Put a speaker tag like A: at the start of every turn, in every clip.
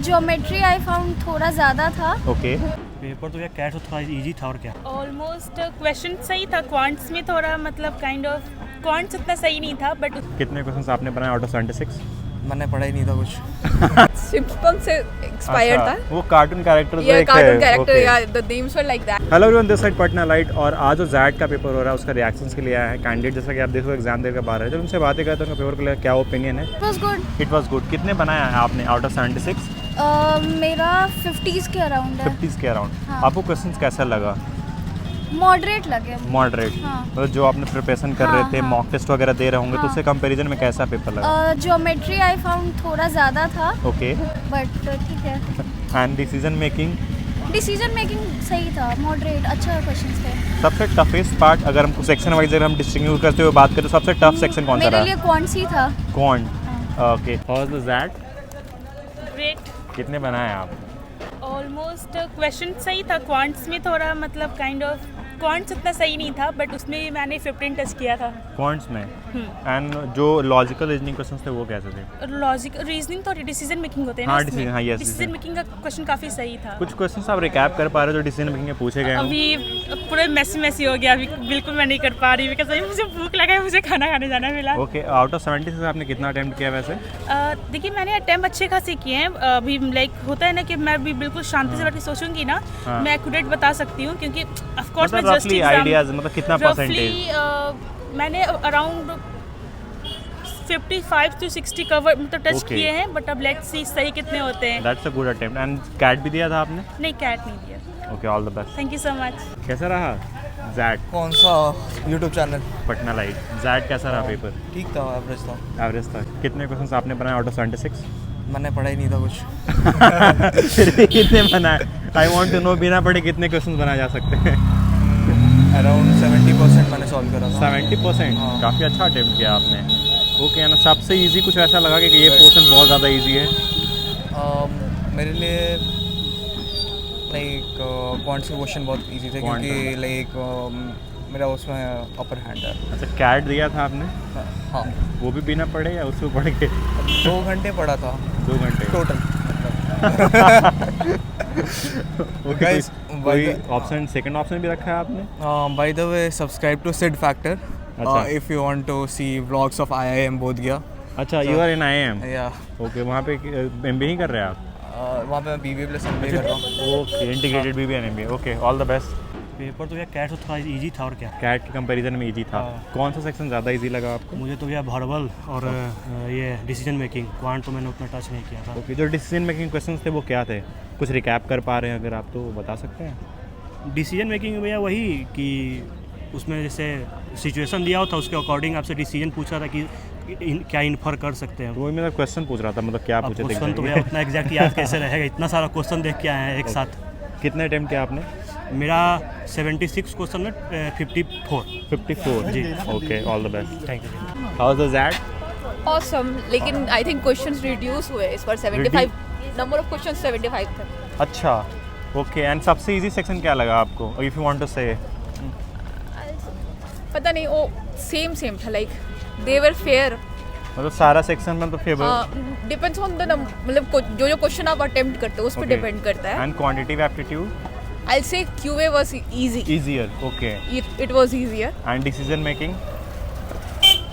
A: Geometry I found थोड़ा ज़्यादा था।
B: ओके
C: पेपर तो यार कैट तो थोड़ा इजी था और क्या।
D: ऑलमोस्ट क्वेश्चन सही था, क्वांट्स में थोड़ा मतलब काइंड ऑफ क्वांट्स इतना सही नहीं था बट
B: कितने क्वेश्चंस आपने बनाए आउट ऑफ 76?
E: मैंने पढ़ा ही नहीं था कुछ।
F: सिंपल से एक्सपायर्ड था।
B: वो कार्टून कैरेक्टर
F: ये कार्टून कैरेक्टर या the names were like that.
B: Hello everyone, this side Patna light. और आज जो जैड का पेपर हो रहा है उसका रिएक्शंस के लिए आया है कैंडिडेट। जैसा कि आप देखो एग्जाम देकर बाहर है, जब उनसे बातें करते हैं उनका पेपर को लेकर क्या ओपिनियन है।
A: It was good.
B: It was good. कितने बनाया है आपने आउट ऑफ 76?
A: मेरा 50s के अराउंड है।
B: 50s के अराउंड।
A: हाँ।
B: आपको क्वेश्चंस कैसा लगा?
A: मॉडरेट लगे।
B: मॉडरेट।
A: हाँ।
B: मतलब जो आपने प्रिपरेशन कर रहे
A: हाँ,
B: थे,
A: हाँ।
B: मॉक टेस्ट वगैरह दे रहे होंगे तो
A: हाँ।
B: उससे कंपैरिजन में कैसा पेपर लगा?
A: ज्योमेट्री आई फाउंड थोड़ा ज़्यादा था
B: ओके।
A: बट ठीक है।
B: And decision making?
A: Decision making सही था, मॉडरेट, अच्छा क्वेश्चंस थे।
B: सबसे टफेस्ट पार्ट अगर हम सेक्शन वाइज अगर हम डिस्टिंग्विश करते हुए बात करें तो सबसे टफ सेक्शन कौन सा
A: मेरे
B: रहा?
A: लिए क्वांट्स ही था।
B: Quant. Okay. How was that?
D: Great.
B: कितने बनाए आप?
D: ऑलमोस्ट क्वेश्चन सही था, क्वांट्स में थोड़ा मतलब काइंड ऑफ क्वांट्स इतना सही नहीं था बट उसमें मैंने 15 टच किया था।
B: क्वांट्स में। एंड जो लॉजिकल रीजनिंग क्वेश्चंस थे वो कैसे थे?
D: लॉजिक रीजनिंग तो डिसीजन मेकिंग होते हैं
B: हाँ,
D: ना इसमें।
B: decision, हाँ, yes,
D: डिसीजन
B: decision।
D: मेकिंग का क्वेश्चन काफ़ी सही था।
B: कुछ क्वेश्चंस आप रिकैप कर पा रहे हो जो डिसीजन मेकिंग में पूछे गए हों?
D: अभी पूरे मैसी हो गया, अभी बिल्कुल मैं नहीं कर पा रही बिकॉज अभी मुझे भूख लगा है, मुझे खाना खाने जाना है फिलहाल।
B: ओके। आउट ऑफ 76 आपने कितना अटेम्प्ट किया वैसे?
D: देखिए मैंने अटेम्प्ट अच्छे खासे किए हैं। अभी लाइक होता है ना कि मैं भी बिल्कुल शांति से बैठ के सोचूंगी ना,
B: हाँ।
D: मैं एक्यूरेट बता सकती हूँ क्योंकि ऑफ कोर्स मैं
B: मतलब
D: जस्ट
B: रफली आइडियाज मतलब कितना परसेंटेज?
D: मैंने अराउंड 55 to 60 कवर मतलब टच
B: Okay.
D: किए हैं बट अब लेट्स सी सही कितने होते हैं।
B: That's a good attempt. And CAT भी दिया था आपने?
D: नहीं कैट नहीं दिया।
B: Okay, all the best.
D: Thank you so much.
B: कैसा रहा जैड
E: कौन सा YouTube channel?
B: Patna light. XAT कैसा रहा पेपर?
E: ठीक था, एवरेज था।
B: एवरेज था। कितने क्वेश्चंस आपने बनाए आउट ऑफ 76?
E: मैंने पढ़ा ही नहीं था कुछ।
B: फिर भी कितने बनाए? आई वांट टू नो, बिना पढ़े कितने क्वेश्चंस बनाए जा सकते हैं?
E: अराउंड 70% मैंने सॉल्व करा था।
B: 70%?
E: हाँ।
B: काफ़ी अच्छा अटेम्प्ट किया आपने। ओके। ना सबसे इजी कुछ ऐसा लगा कि ये पोर्शन बहुत ज़्यादा इजी है?
E: मेरे लिए लाइक क्वांट्स के क्वेश्चन बहुत इजी थे
B: Quant,
E: क्योंकि लाइक मेरा उसमें अपर हैंड है।
B: अच्छा, कैट दिया था आपने?
E: हाँ,
B: वो भी बिना पढ़े या उसको पढ़ के?
E: 2 घंटे पढ़ा था
B: 2 घंटे
E: टोटल।
B: ओके।
E: Guys,
B: कोई
E: by the-
B: option, second option भी रखा है आपने?
E: By the way subscribe to Sid factor
B: अच्छा।
E: If you want to see vlogs of IIM Bodhgaya.
B: अच्छा, यू आर इन IIM?
E: या
B: ओके। वहाँ पे MBA ही कर रहे हैं आप?
E: वहाँ पे मैं BBA प्लस MBA कर रहा हूँ।
B: Okay, integrated BBA and MBA। Okay, all the best.
C: Paper तो यार कैट तो थोड़ा इजी था और क्या।
B: कैट के कंपैरिजन में इजी था।
C: हाँ।
B: कौन सा सेक्शन ज़्यादा इजी लगा आपको?
C: मुझे तो यार वर्बल और ये डिसीजन मेकिंग, क्वांट तो मैंने उतना टच नहीं किया था।
B: ओके। जो डिसीजन मेकिंग क्वेश्चंस थे वो क्या थे? कुछ रिकैप कर पा रहे हैं अगर आप तो बता सकते हैं?
C: डिसीजन मेकिंग में भैया वही कि उसमें जैसे सिचुएशन दिया होता उसके अकॉर्डिंग आपसे डिसीजन पूछा था कि क्या इन्फर कर सकते हैं।
B: तो वही मेरा क्वेश्चन पूछ रहा था, मतलब क्या
C: अब
B: पूछे थे
C: क्वेश्चन तो
B: exactly?
C: भैया उतना एग्जैक्ट याद कैसे रहेगा, इतना सारा क्वेश्चन देख के आए हैं एक साथ।
B: कितने अटेम्प्ट किया आपने?
C: मेरा 76 क्वेश्चन में 54।
B: 54
C: जी।
B: Okay, all the best.
C: Thank you.
B: How was that?
F: Awesome, लेकिन आई थिंक क्वेश्चंस रिड्यूस हुए इस बार। 75 नंबर ऑफ क्वेश्चंस 75 थे।
B: अच्छा। ओके। एंड सबसे इजी सेक्शन क्या लगा आपको, इफ यू वांट टू से?
F: पता नहीं, वो सेम था, लाइक दे वर फेयर।
B: मतलब सारा सेक्शन में तो फेवर?
F: डिपेंड्स ऑन द मतलब जो क्वेश्चन आप अटेम्प्ट करते हो उस पर
B: Okay.
F: डिपेंड करता है।
B: And quantitative aptitude?
F: आई से QA was easy.
B: Easier. Okay.
F: It was easier.
B: And decision making?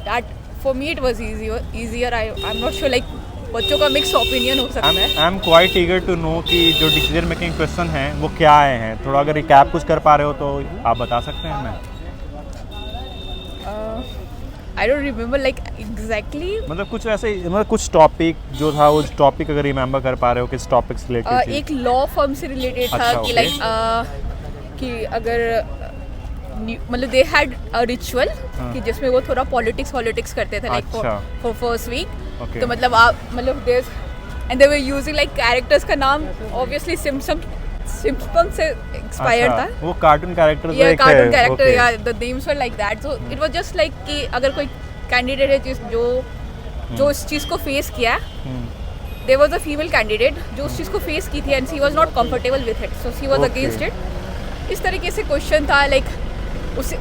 F: That for me it was easier. I'm not sure, like बच्चों का मिक्स ओपिनियन हो सकता है।
B: I am quite eager to know कि जो decision making question हैं वो क्या आए हैं। थोड़ा अगर रिकैप कुछ कर पा रहे हो तो आप बता सकते हैं हमें?
F: I don't remember like exactly.
B: मतलब कुछ ऐसे, मतलब कुछ टॉपिक जो था वो टॉपिक अगर रिमेंबर कर पा रहे हो, किस टॉपिक से रिलेटेड?
F: एक लॉ फर्म से रिलेटेड था
B: अच्छा,
F: कि
B: okay.
F: लाइक कि अगर मतलब दे हैड अ रिचुअल कि जिसमें वो थोड़ा पॉलिटिक्स करते थे, लाइक
B: अच्छा।
F: For first week.
B: Okay.
F: तो मतलब आप मतलब there and they were using like characters का नाम ऑब्वियसली सिम्पसन से एक्सपायर्ड था।
B: वो कार्टून कैरेक्टर
F: ये कार्टून कैरेक्टर या the names were like that. So it was just like कि अगर कोई कैंडिडेट है जो इस चीज़ को फेस किया है, there was a female candidate जो उस चीज़ को फेस की थी and she was not comfortable with it, so she was
B: Okay.
F: Against it. इस तरीके से क्वेश्चन था, लाइक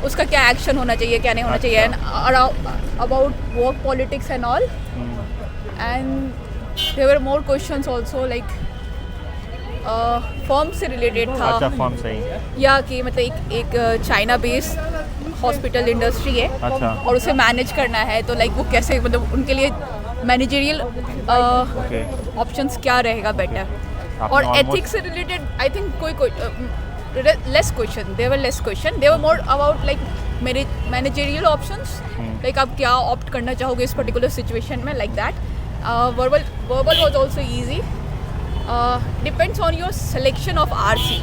F: उसका क्या एक्शन होना चाहिए, क्या नहीं होना चाहिए, and about work politics and all. And there were more questions also, like form से रिलेटेड था
B: अच्छा फॉर्म सही।
F: या कि मतलब एक चाइना बेस्ड हॉस्पिटल इंडस्ट्री है
B: अच्छा।
F: और उसे मैनेज करना है, तो लाइक वो कैसे, मतलब उनके लिए मैनेजरियल
B: ओके
F: ऑप्शंस क्या रहेगा बेटर।
B: आपने
F: और
B: almost-
F: एथिक्स से रिलेटेड आई थिंक कोई less question, they were less question, they were more about like managerial options, like आप क्या ऑप्ट करना चाहोगे इस पर्टिकुलर सिचुएशन में, like that. Verbal was also easy, depends on your selection of RC.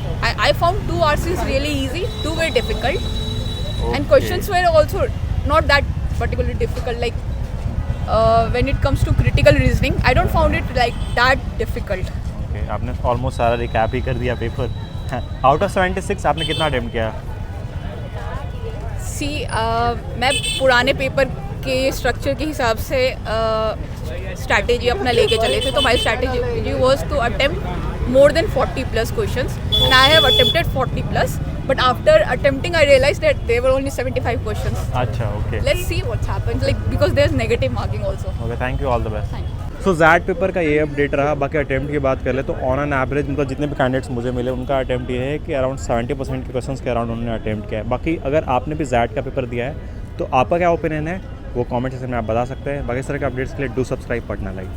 F: I found 2 RCs really easy, 2 were difficult, and questions were also not that particularly difficult. Like when it comes to critical reasoning, I don't found it like that difficult.
B: Okay आपने almost सारा recap ही कर दिया paper. Out of 76 आपने कितना attempt किया?
F: See, मैं पुराने paper के स्ट्रक्चर के हिसाब से स्ट्रैटेजी अपना लेके चले थे, तो my strategy was to attempt more than 40+ questions, and I have attempted 40+, but after attempting I realise that there were only 75 questions.
B: अच्छा okay
F: Let's see what happens, like because there's negative marking also.
B: Okay thank you all the best.
F: Thank you.
B: So XAT paper का ये update रहा। बाकी attempt की बात कर ले तो ऑन एन एवरेज मतलब जितने भी कैंडिडेट्स मुझे मिले उनका अटेम्प्ट ये है कि अराउंड 70% के क्वेश्चंस के अराउंड उन्होंने अटेम्प्ट किया है। बाकी अगर आपने भी जैट का पेपर दिया है तो आपका क्या ओपिनियन है वो कमेंट सेक्शन में आप बता सकते हैं। बाकी इस तरह के अपडेट्स के लिए डू सब्सक्राइब पढ़ना लाइक।